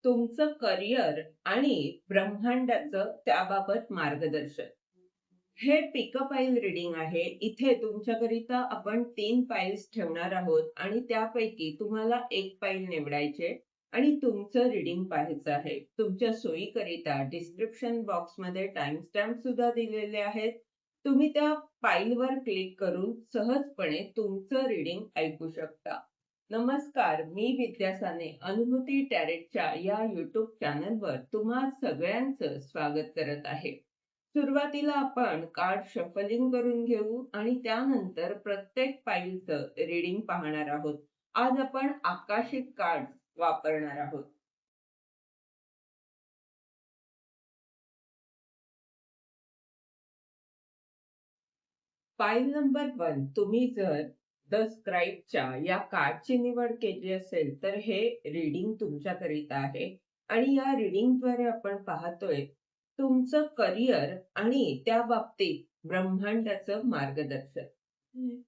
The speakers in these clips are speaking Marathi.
तुमचं करिअर आणि ब्रह्मांडाचं त्याबाबत मार्गदर्शन. हे पिक अ फाइल रीडिंग आहे. इथे तुमच्याकरिता आपण 3 फाइल्स ठेवणार आहोत आणि त्यापैकी तुम्हाला एक फाइल निवडायचे आणि तुमचं रीडिंग पाहायचं आहे. तुमच्या सोयीकरिता डिस्क्रिप्शन बॉक्समध्ये टाइमस्टॅम्प सुद्धा दिलेले आहेत. तुम्ही त्या फाईलवर क्लिक करून सहजपणे तुमचं रीडिंग ऐकू शकता. नमस्कार, मी विद्या साने अनुभूती टॅरेटच्या या YouTube चॅनलवर तुम्हा सगळ्यांचं स्वागत करत आहे. सुरुवातीला आपण कार्ड शफलिंग करून घेऊ आणि त्यानंतर प्रत्येक फाईलचं रीडिंग पाहणार आहोत. आज आपण आकाशिक कार्ड वापरणार आहोत. फाईल नंबर 1 तुम्ही जर द स्क्राईबच्या या कार्डची निवड केली असेल तर हे रीडिंग तुमच्याकरिता आहे आणि या रीडिंगद्वारे आपण पाहतोय तुमचं करिअर आणि त्या बाबतीत ब्रह्मांडाचं मार्गदर्शन.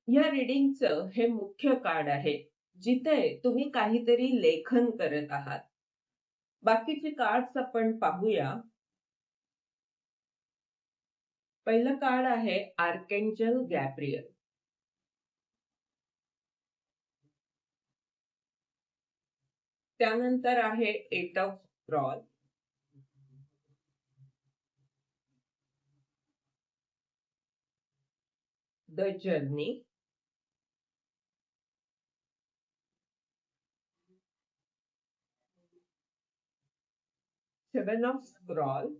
या रीडिंगचं हे मुख्य कार्ड आहे जिथे तुम्ही काहीतरी लेखन करत आहात. बाकीचे कार्ड्स आपण पाहूया. पहिलं कार्ड आहे आर्केंजल गॅब्रियल. त्यानंतर आहे 8 of scroll. The journey. 7 of scroll.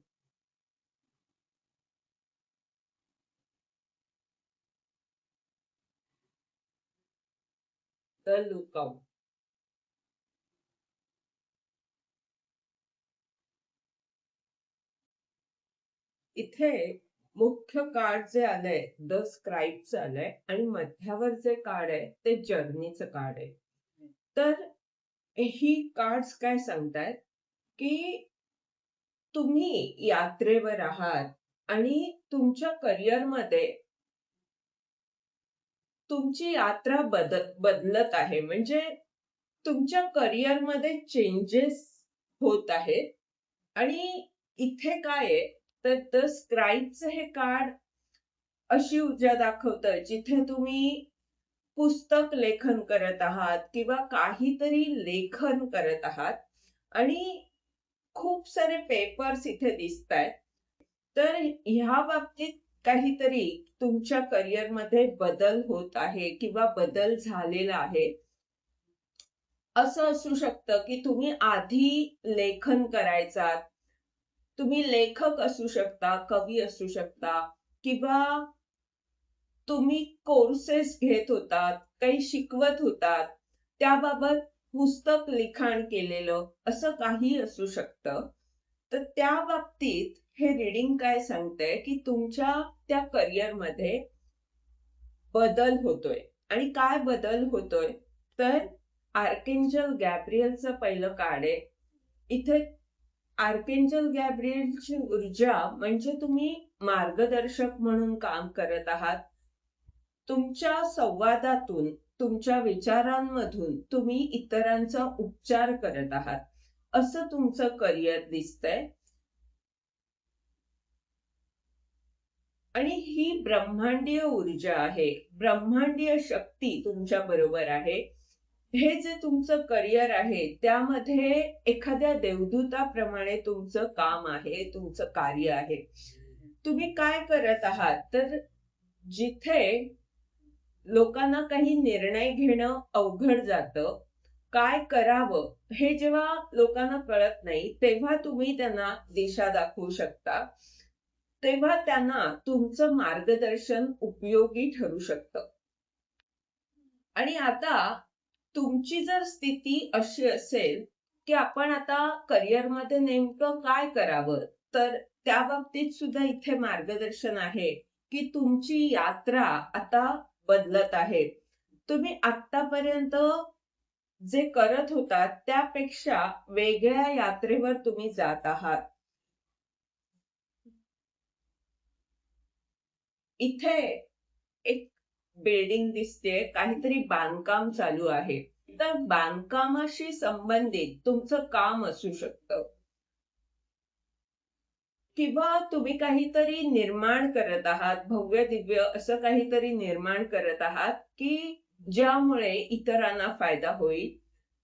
The lookout. इथे मुख्य कार्ड जे आलंय द स्क्राईबचं आलंय आणि मध्यावर जे कार्ड आहे ते जर्नीचं कार्ड आहे. तर ही कार्ड्स काय सांगतायत की तुम्ही यात्रेवर आहात आणि तुमच्या करिअरमध्ये तुमची यात्रा बदलत आहे. म्हणजे तुमच्या करिअरमध्ये चेंजेस होत आहेत आणि इथे काय आहे तर द स्क्राईबचं हे कार्ड अशी ऊर्जा दाखवतं जिथे तुम्ही पुस्तक लेखन करत आहात किंवा काहीतरी लेखन करत आहात आणि खूप सारे पेपर्स इथे दिसतायत. तर ह्या बाबतीत काहीतरी तुमच्या करिअरमध्ये बदल होत आहे किंवा बदल झालेला आहे. असं असू शकतं की तुम्ही आधी लेखन करायचात. तुम्ही लेखक असू शकता, कवी असू शकता किंवा तुम्ही कोर्सेस घेत होतात, काही शिकवत होतात, त्याबाबत पुस्तक लिखाण केलेलं असं काही असू शकतं. तर त्या बाबतीत हे रीडिंग काय सांगतंय की तुमच्या त्या करिअरमध्ये बदल होतोय. आणि काय बदल होतोय तर आर्केंजल गॅब्रियलचं पहिलं कार्ड आहे. इथे आर्केंजल गॅब्रियलची ऊर्जा म्हणजे तुम्ही मार्गदर्शक म्हणून काम करत आहात. तुमच्या संवादातून, तुमच्या विचारांमधून तुम्ही इतरांचा उपचार करत आहात. असं तुमचं करिअर दिसतंय. आणि ही ब्रह्मांडीय ऊर्जा आहे, ब्रह्मांडीय शक्ती तुमच्या बरोबर आहे. हे जे तुमचं करिअर आहे त्यामध्ये एखाद्या देवदूताप्रमाणे तुमचं काम आहे, तुमचं कार्य आहे. तुम्ही काय करत आहात तर जिथे लोकांना काही निर्णय घेणं अवघड जातं, काय करावं हे जेव्हा लोकांना कळत नाही तेव्हा तुम्ही त्यांना दिशा दाखवू शकता. तेव्हा त्यांना तुमचं मार्गदर्शन उपयोगी ठरू शकतं. आणि आता तुमची जर स्थिती अशी असेल की आपण आता करिअरमध्ये नेमकं काय करावं तर त्या बाबतीत सुद्धा इथे मार्गदर्शन आहे की तुमची यात्रा आता बदलत आहे. तुम्ही आतापर्यंत जे करत होतात त्यापेक्षा वेगळ्या यात्रेवर तुम्ही जात आहात. इथे एक बिल्डिंग दिसते, काहीतरी बांधकाम चालू आहे. तर बांधकामाशी संबंधित तुमचं काम असू शकतं किंवा तुम्ही काहीतरी निर्माण करत आहात, भव्य दिव्य असं काहीतरी निर्माण करत आहात की ज्यामुळे इतरांना फायदा होईल.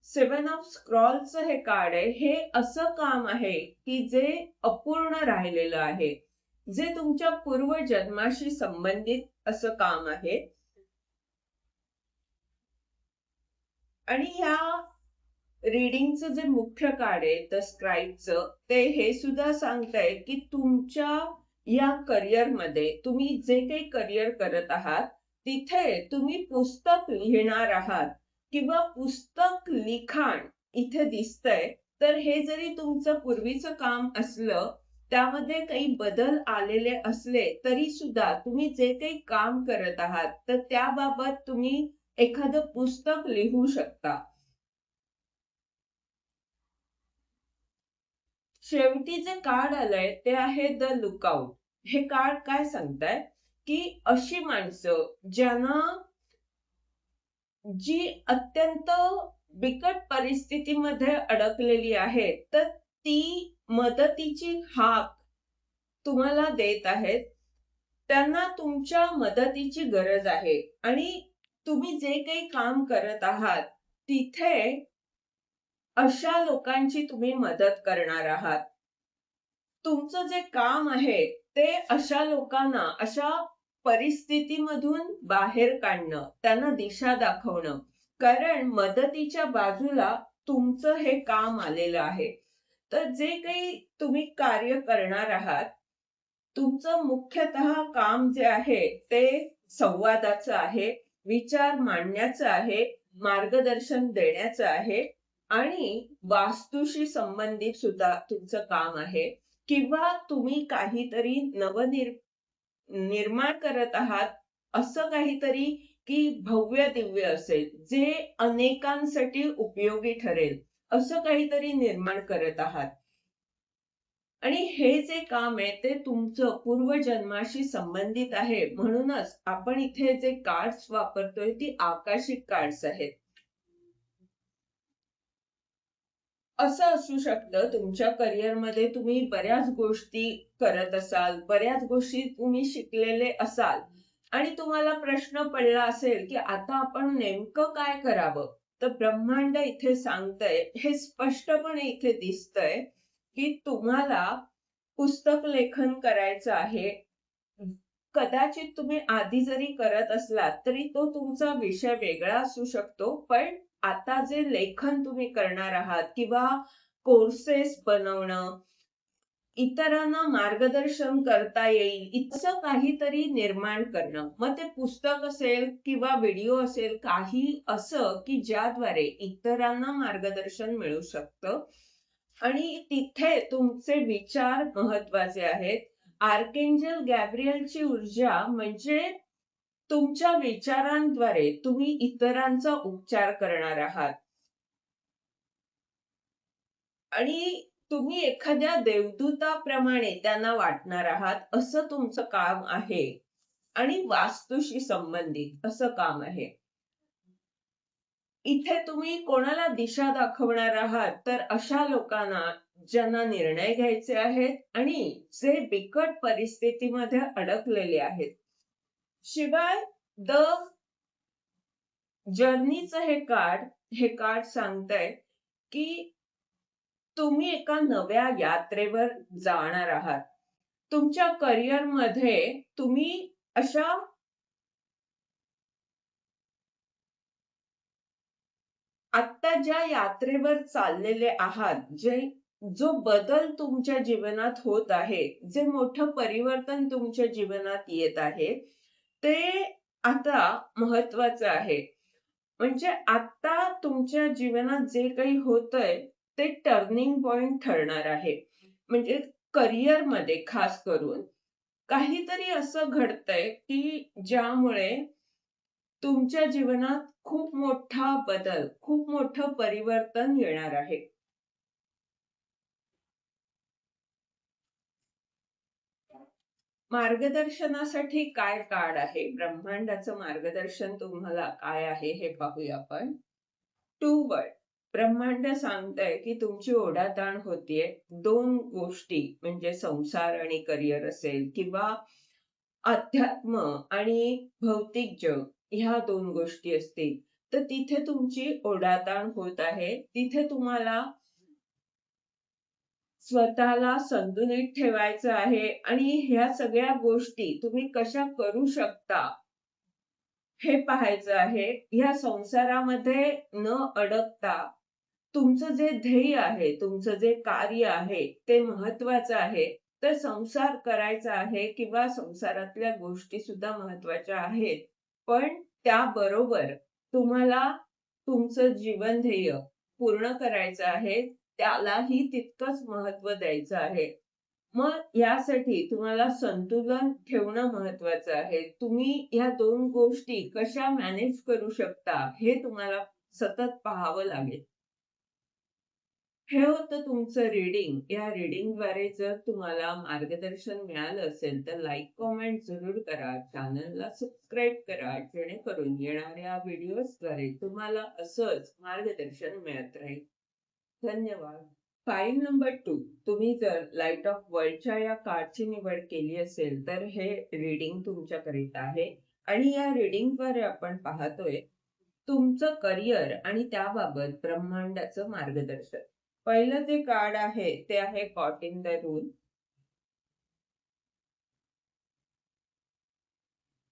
7 ऑफ स्क्रॉलचं हे कार्ड आहे, हे असं काम आहे की जे अपूर्ण राहिलेलं आहे, जे तुमच्या पूर्वजन्माशी संबंधित असं काम आहे. आणि ह्या रीडिंगचं जे मुख्य कार्ड आहे द स्क्राईबचं, ते हे सुद्धा सांगतंय की तुमच्या या करिअरमध्ये तुम्ही जे काही करिअर करत आहात तिथे तुम्ही पुस्तक लिहिणार आहात किंवा पुस्तक लिखाण इथे दिसतंय. तर हे जरी तुमचं पूर्वीचं काम असलं, त्यामध्ये काही बदल आलेले असले तरी सुद्धा तुम्ही जे काही काम करत आहात तर त्याबाबत तुम्ही एखादं पुस्तक लिहू शकता. शेवटी जे कार्ड आलंय ते आहे द लुकआउट. हे कार्ड काय सांगताय की अशी माणसं ज्यांना जी अत्यंत बिकट परिस्थितीमध्ये अडकलेली आहे तर ती मदतीची हाक तुम्हाला देत आहेत. त्यांना तुमच्या मदतीची गरज आहे आणि तुम्ही जे काही काम करत आहात तिथे अशा लोकांची तुम्ही मदत करणार आहात. तुमचं जे काम आहे ते अशा लोकांना अशा परिस्थितीमधून बाहेर काढणं, त्यांना दिशा दाखवणं. कारण मदतीच्या बाजूला तुमचं हे काम आलेलं आहे. तर जे काही तुम्ही कार्य करणार आहात, तुमचं मुख्यतः काम जे आहे ते संवादाचं आहे, विचार मांडण्याचं आहे, मार्गदर्शन देण्याचं आहे आणि वास्तूशी संबंधित सुद्धा तुमचं काम आहे किंवा तुम्ही काहीतरी निर्माण करत आहात, असं काहीतरी की भव्य दिव्य असेल, जे अनेकांसाठी उपयोगी ठरेल, असं काहीतरी निर्माण करत आहात. आणि हे जे काम आहे ते तुमचं पूर्वजन्माशी संबंधित आहे. म्हणूनच आपण इथे जे कार्ड्स वापरतोय ती आकाशिक कार्ड्स आहेत. असं असू शकतं तुमच्या करिअरमध्ये तुम्ही बऱ्याच गोष्टी करत असाल, बऱ्याच गोष्टी तुम्ही शिकलेले असाल आणि तुम्हाला प्रश्न पडला असेल की आता आपण नेमकं काय करावं. तर ब्रह्मांड इथे सांगतंय, हे स्पष्टपणे इथे दिसतंय की तुम्हाला पुस्तक लेखन करायचं आहे. कदाचित तुम्ही आधी जरी करत असलात तरी तो तुमचा विषय वेगळा असू शकतो, पण आता जे लेखन तुम्ही करणार आहात किंवा कोर्सेस बनवणं, इतरांना मार्गदर्शन करता येईल असं काहीतरी निर्माण करणं, मग ते पुस्तक असेल किंवा व्हिडिओ असेल, काही असं की ज्याद्वारे इतरांना मार्गदर्शन मिळू शकतं. आणि तिथे तुमचे विचार महत्वाचे आहेत. आर्केंजल गॅब्रियलची ऊर्जा म्हणजे तुमच्या विचारांद्वारे तुम्ही इतरांचा उपचार करणार आहात आणि तुम्ही एखाद्या देवदूताप्रमाणे त्यांना वाटणार आहात, असं तुमचं काम आहे. आणि वास्तूशी संबंधित असं काम आहे. इथे तुम्ही कोणाला दिशा दाखवणार आहात तर अशा लोकांना ज्यांना निर्णय घ्यायचे आहेत आणि जे बिकट परिस्थितीमध्ये अडकलेले आहेत. शिवाय द जर्नीचं हे कार्ड सांगतंय की तुम्ही एका नव्या यात्रेवर जाणार आहात. तुमच्या करिअरमध्ये तुम्ही अशा आत्ता ज्या यात्रेवर चाललेले आहात, जो बदल तुमच्या जीवनात होत आहे, जे मोठं परिवर्तन तुमच्या जीवनात येत आहे, ते आता महत्वाचं आहे. म्हणजे आता तुमच्या जीवनात जे काही होतंय ते टर्निंग पॉइंट ठरणार आहे. म्हणजे करिअरमध्ये खास करून काहीतरी असं घडतंय की ज्यामुळे तुमच्या जीवनात खूप मोठा बदल, खूप मोठं परिवर्तन येणार आहे. मार्गदर्शनासाठी काय कार्ड आहे? ब्रह्मांडाचं मार्गदर्शन तुम्हाला काय आहे हे पाहूया आपण. टू वर्ड ब्रह्मांड सांगताय की तुमची ओढाताण होतीये दोन गोष्टी म्हणजे संसार आणि करिअर असेल किंवा अध्यात्म आणि भौतिक जग ह्या दोन गोष्टी असतील तर तिथे तुमची ओढाताण होत आहे. तिथे तुम्हाला स्वतःला संतुलित ठेवायचं आहे आणि ह्या सगळ्या गोष्टी तुम्ही कशा करू शकता हे पाहायचं आहे. ह्या संसारामध्ये न अडकता तुमचं जे ध्येय आहे, तुमचं जे कार्य आहे ते महत्वाचं आहे. तर संसार करायचा आहे किंवा संसारातल्या गोष्टी सुद्धा महत्वाच्या आहेत. पण त्याबरोबर तुम्हाला तुमचं जीवन ध्येय पूर्ण करायचं आहे. त्यालाही तितकंच महत्व द्यायचं आहे. मग यासाठी तुम्हाला संतुलन ठेवणं महत्वाचं आहे. तुम्ही ह्या दोन गोष्टी कशा मॅनेज करू शकता हे तुम्हाला सतत पाहावं लागेल. हे होतं तुमचं रीडिंग. या रीडिंगद्वारे जर तुम्हाला मार्गदर्शन मिळालं असेल तर लाईक कॉमेंट जरूर करा. चॅनलला सबस्क्राईब करा जेणेकरून येणाऱ्या व्हिडिओजद्वारे तुम्हाला असंच मार्गदर्शन मिळत राहील. धन्यवाद. फाईल नंबर 2 तुम्ही जर लाईट ऑफ वर्ल्डच्या या कार्डची निवड केली असेल तर हे रीडिंग तुमच्याकरिता आहे आणि या रीडिंगद्वारे आपण पाहतोय तुमचं करिअर आणि त्याबाबत ब्रह्मांडाचं मार्गदर्शन. पहिलं जे कार्ड आहे ते आहे caught in the rule,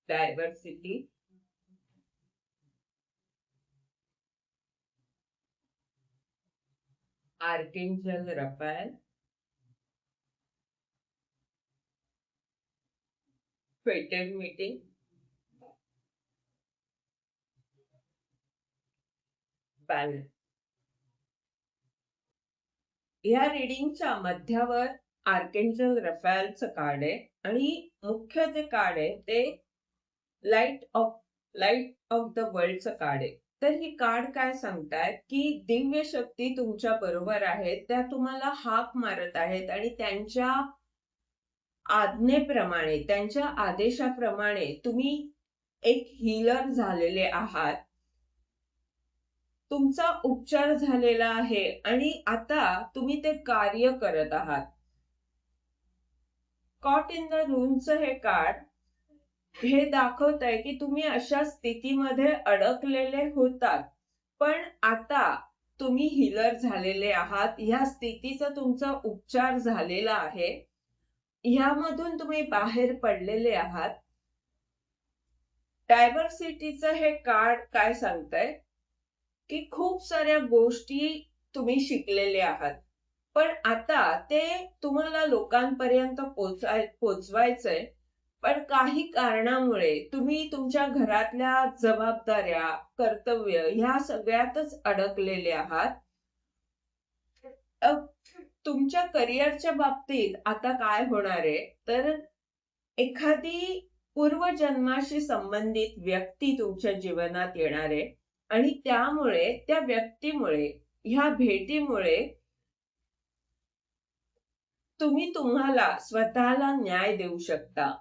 diversity, archangel Raphael, fated meeting, balance. या रीडिंगच्या मध्यावर आर्केंजल रफाएलचं कार्ड आहे आणि मुख्य जे कार्ड आहे ते लाईट ऑफ द वर्ल्डचं कार्ड आहे. तर ही कार्ड काय सांगतायत की दिव्य शक्ती तुमच्या बरोबर आहेत. त्या तुम्हाला हाक मारत आहेत आणि त्यांच्या आज्ञेप्रमाणे त्यांच्या आदेशाप्रमाणे तुम्ही एक हीलर झालेले आहात. तुमचा उपचार झालेला आहे आणि आता तुम्ही ते कार्य करत आहात. कॉट इन द रूलचं हे कार्ड हे दाखवत आहे की तुम्ही अशा स्थितीमध्ये अडकलेले होतात पण आता तुम्ही हीलर झालेले आहात. ह्या स्थितीचा तुमचा उपचार झालेला आहे. ह्यामधून तुम्ही बाहेर पडलेले आहात. डायव्हर्सिटीचं हे कार्ड काय सांगतंय की खूप साऱ्या गोष्टी तुम्ही शिकलेले आहात पण आता ते तुम्हाला लोकांपर्यंत पोचवायचंय पण काही कारणामुळे तुम्ही तुमच्या घरातल्या जबाबदाऱ्या कर्तव्य ह्या सगळ्यातच अडकलेले आहात. तुमच्या करिअरच्या बाबतीत आता काय होणार आहे तर एखादी पूर्वजन्माशी संबंधित व्यक्ती तुमच्या जीवनात येणार आहे आणि त्यामुळे त्या व्यक्तीमुळे ह्या भेटीमुळे तुम्ही तुम्हाला स्वतःला न्याय देऊ शकता.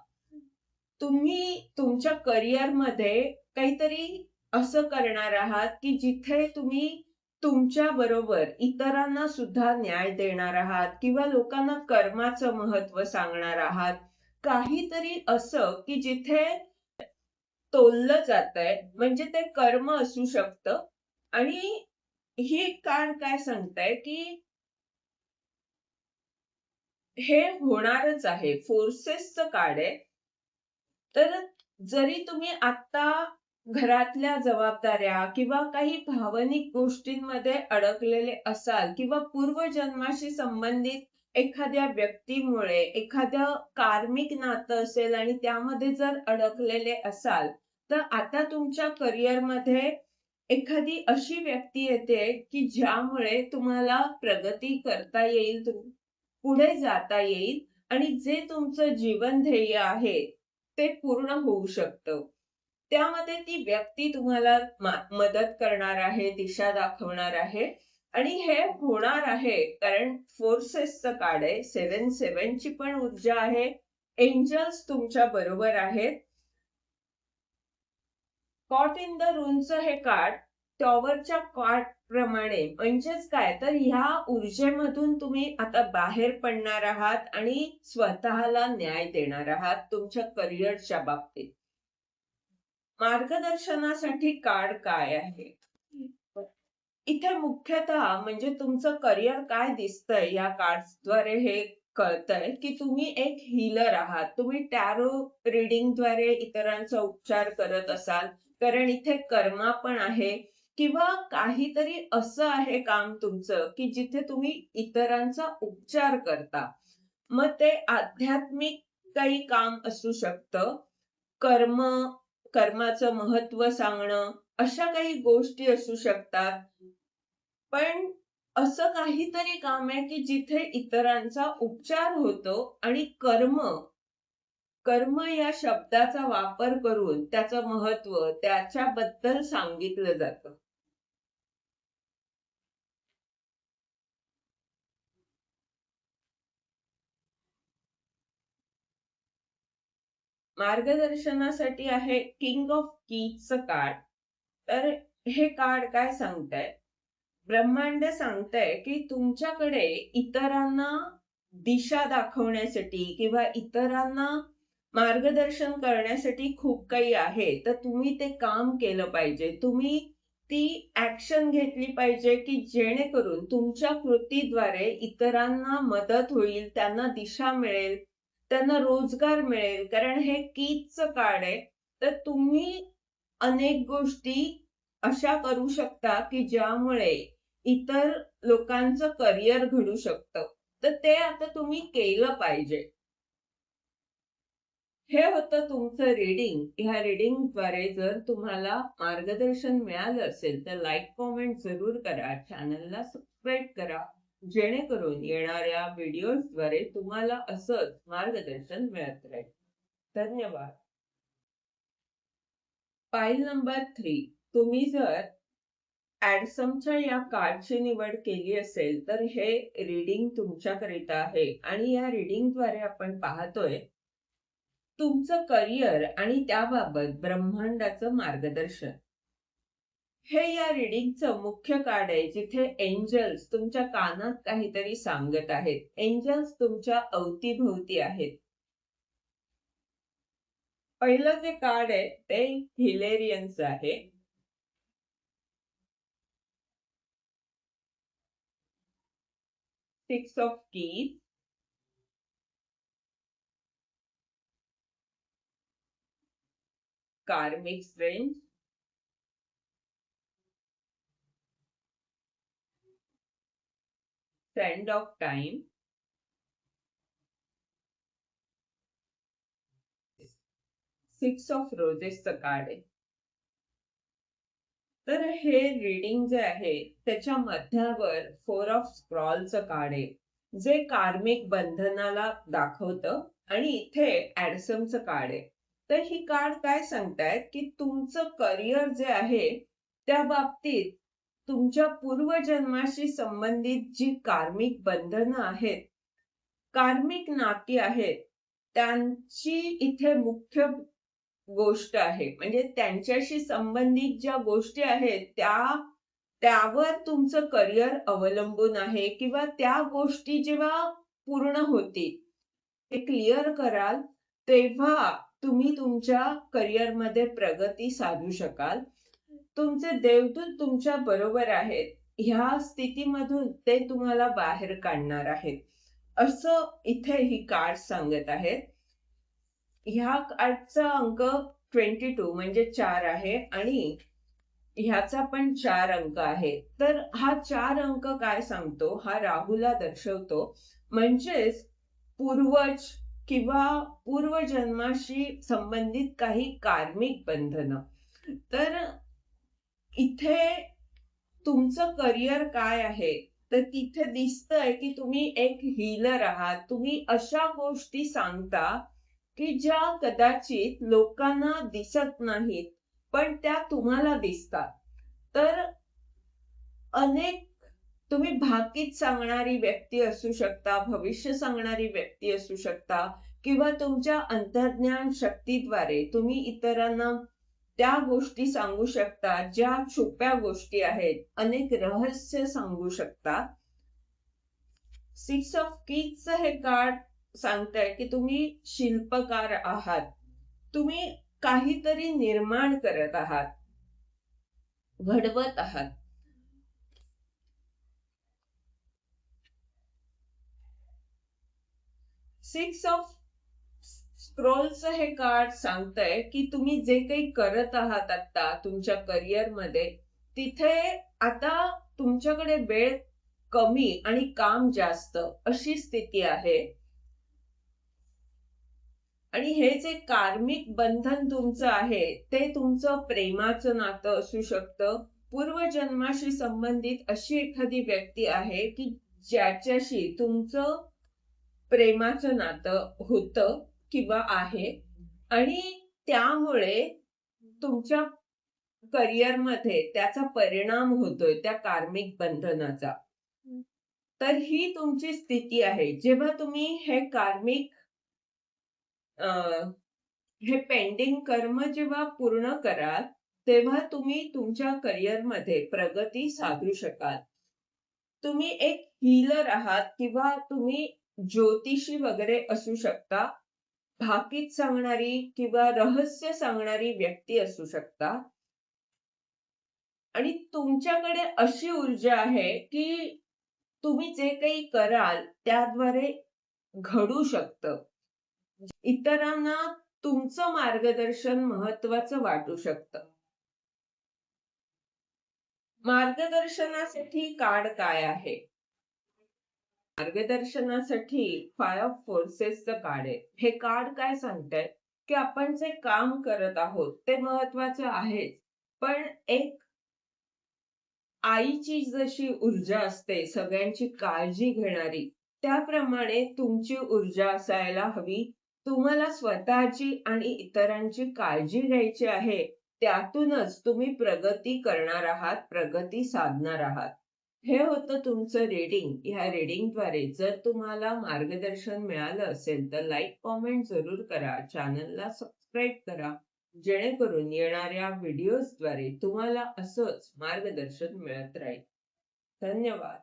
तुम्ही तुमच्या करिअरमध्ये काहीतरी असं करणार आहात की जिथे तुम्ही तुमच्या बरोबर इतरांना सुद्धा न्याय देणार आहात किंवा लोकांना कर्माचं महत्व सांगणार आहात. काहीतरी असं की जिथे तोललं जातंय म्हणजे ते कर्म असू शकतं आणि ही कार्ड काय सांगताय की हे होणारच आहे. फोर्सेसचं कार्ड आहे. तर जरी तुम्ही आता घरातल्या जबाबदाऱ्या किंवा काही भावनिक गोष्टींमध्ये अडकलेले असाल किंवा पूर्वजन्माशी संबंधित एखाद्या व्यक्तीमुळे एखादं कार्मिक नातं असेल आणि त्यामध्ये जर अडकलेले असाल तर आता तुमच्या करिअरमध्ये एखादी अशी व्यक्ती येते की ज्यामुळे तुम्हाला प्रगती करता येईल, पुढे जाता येईल आणि जे तुमचं जीवन ध्येय आहे ते पूर्ण होऊ शकतं. त्यामध्ये ती व्यक्ती तुम्हाला मदत करणार आहे, दिशा दाखवणार आहे आणि हे होणार आहे कारण फोर्सेसचं कार्ड आहे. 7-7 ची पण ऊर्जा आहे. एंजल्स तुमच्या बरोबर आहेत. कॉट इन द रूलचं हे कार्ड टॉवरच्या कार्ड प्रमाणे, म्हणजेच काय तर ह्या ऊर्जेमधून तुम्ही आता बाहेर पडणार आहात आणि स्वतःला न्याय देणार आहात तुमच्या करिअरच्या बाबतीत. मार्गदर्शनासाठी कार्ड काय आहे? इथे मुख्यतः म्हणजे तुमचं करिअर काय दिसतंय या कार्ड्सद्वारे हे कळतंय की तुम्ही एक हीलर आहात. तुम्ही टॅरो रीडिंगद्वारे इतरांचा उपचार करत असाल, कारण इथे कर्मा पण आहे, किंवा काहीतरी असं आहे काम तुमचं की जिथे तुम्ही इतरांचा उपचार करता. मग ते आध्यात्मिक काही काम असू शकतं, कर्म कर्माचं महत्व सांगणं, अशा काही गोष्टी असू शकतात. पण असं काहीतरी काम आहे की जिथे इतरांचा उपचार होतो आणि कर्म कर्म या शब्दाचा वापर करून त्याचं महत्व त्याच्याबद्दल सांगितलं जातं. मार्गदर्शनासाठी आहे किंग ऑफ कीजचं कार्ड. तर हे कार्ड काय सांगताय? ब्रह्मांड सांगताय की तुमच्याकडे इतरांना दिशा दाखवण्यासाठी किंवा इतरांना मार्गदर्शन करण्यासाठी खूप काही आहे, तर तुम्ही ते काम केलं पाहिजे. तुम्ही ती ऍक्शन घेतली पाहिजे की जेणेकरून तुमच्या कृतीद्वारे इतरांना मदत होईल, त्यांना दिशा मिळेल, त्यांना रोजगार मिळेल. कारण हे कीजचं कार्ड आहे, तर तुम्ही अनेक गोष्टी अशा करू शकता की ज्यामुळे इतर लोकांचं करिअर घडू शकतं. तर ते आता तुम्ही केलं पाहिजे. हे होतं तुमचं रीडिंग. ह्या रीडिंगद्वारे जर तुम्हाला मार्गदर्शन मिळालं असेल तर लाईक कॉमेंट जरूर करा, चॅनलला सबस्क्राईब करा, जेणेकरून येणाऱ्या व्हिडिओद्वारे तुम्हाला असंच मार्गदर्शन मिळत राहील. धन्यवाद. File number 3. तुम्ही जर ऍडसमच्या या कार्डची निवड केली असेल तर हे रीडिंग तुमच्याकरिता आहे आणि या रीडिंगद्वारे आपण पाहतोय तुमचं करिअर आणि त्याबाबत ब्रह्मांडाचं मार्गदर्शन. हे या रीडिंगचं मुख्य कार्ड आहे, जिथे एंजल्स तुमच्या कानात काहीतरी सांगत आहेत. एंजल्स तुमच्या अवतीभोवती आहेत. पहिलं जे कार्ड आहे ते हिलेरियन्स आहे. Six of keys, karmic strange, send of time, six of रोजेसचं कार्ड आहे. तर हे रीडिंग जे आहे त्याच्या मध्यावर फोर ऑफ स्क्रॉलचं कार्ड आहे, जे कार्मिक बंधनाला दाखवतं, आणि इथे ऍडसमचं कार्ड आहे. तर ही कार्ड काय सांगतायत की तुमचं करिअर जे आहे त्या बाबतीत तुमच्या पूर्वजन्माशी संबंधित जी कार्मिक बंधनं आहेत, कार्मिक नाती आहेत, त्यांची इथे मुख्य गोष्ट आहे. म्हणजे त्यांच्याशी संबंधित ज्या गोष्टी आहेत त्यावर तुमचं करिअर अवलंबून आहे, किंवा त्या गोष्टी जेव्हा पूर्ण होतील, ते क्लिअर कराल, तेव्हा तुम्ही तुमच्या करिअरमध्ये प्रगती साधू शकाल. तुमचे देवदूत तुमच्या बरोबर आहेत. ह्या स्थितीमधून ते तुम्हाला बाहेर काढणार आहेत, असं इथे ही कार्ड सांगत आहेत. ह्या कार्डचा अंक 22 म्हणजे 4 आहे आणि ह्याचा पण 4 अंक आहे. तर हा 4 अंक काय सांगतो? हा राहूला दर्शवतो. म्हणजेच पूर्वज किंवा पूर्वजन्माशी संबंधित काही कार्मिक बंधनं. तर इथे तुमचं करिअर काय आहे, तर तिथे दिसतंय की तुम्ही एक हीलर आहात. तुम्ही अशा गोष्टी सांगता की ज्या कदाचित लोकांना दिसत नाहीत, पण त्या तुम्हाला दिसतात. तर अनेक तुम्ही भाकीत सांगणारी व्यक्ती असू शकता, भविष्य सांगणारी व्यक्ती असू शकता, किंवा तुमच्या अंतर्ज्ञान शक्तीद्वारे तुम्ही इतरांना त्या गोष्टी सांगू शकता ज्या छुप्या गोष्टी आहेत, अनेक रहस्य सांगू शकता. 6 ऑफ कीजचं हे कार्ड सांगताय की तुम्ही शिल्पकार आहात, तुम्ही काहीतरी निर्माण करत आहात, घडवत आहात. 6 ऑफ स्क्रोलचं हे कार्ड सांगतंय की तुम्ही जे काही करत आहात आता तुमच्या करिअर मध्ये, तिथे आता तुमच्याकडे वेळ कमी आणि काम जास्त अशी स्थिती आहे. आणि हे जे कार्मिक बंधन तुमचं आहे ते तुमचं प्रेमाचं नातं असू शकतं. पूर्वजन्माशी संबंधित अशी एखादी व्यक्ती आहे की ज्याच्याशी तुमचं प्रेमाचं नातं होतं किंवा आहे, आणि त्यामुळे तुमच्या करिअरमध्ये त्याचा परिणाम होतोय त्या कार्मिक बंधनाचा. तर ही तुमची स्थिती आहे. जेव्हा तुम्ही हे कार्मिक हे पेंडिंग कर्म जेव्हा पूर्ण कराल, तेव्हा तुम्ही तुमच्या करिअरमध्ये प्रगती साधू शकाल. तुम्ही एक हीलर आहात किंवा तुम्ही ज्योतिषी वगैरे असू शकता, भाकीत सांगणारी किंवा रहस्य सांगणारी व्यक्ती असू शकता. आणि तुमच्याकडे अशी ऊर्जा आहे की तुम्ही जे काही कराल त्याद्वारे घडू शकतं. इतरांना तुमचं मार्गदर्शन महत्वाचं वाटू शकतं. मार्गदर्शनासाठी कार्ड काय आहे? मार्गदर्शनासाठी 5 ऑफ फोर्सेसचं कार्ड आहे. हे कार्ड काय सांगतंय की आपण जे काम करत आहोत ते महत्वाचं आहेच, पण एक आईची जशी ऊर्जा असते सगळ्यांची काळजी घेणारी, त्याप्रमाणे तुमची ऊर्जा असायला हवी. तुम्हाला स्वतःची आणि इतरांची काळजी घ्यायची आहे. त्यातूनच तुम्ही प्रगती करणार आहात, प्रगती साधणार आहात. हे होतं तुमचं रीडिंग. ह्या रीडिंगद्वारे जर तुम्हाला मार्गदर्शन मिळालं असेल तर लाईक, कॉमेंट जरूर करा. चॅनलला सबस्क्राईब करा. जेणेकरून येणाऱ्या व्हिडिओजद्वारे तुम्हाला असंच मार्गदर्शन मिळत राहील. धन्यवाद.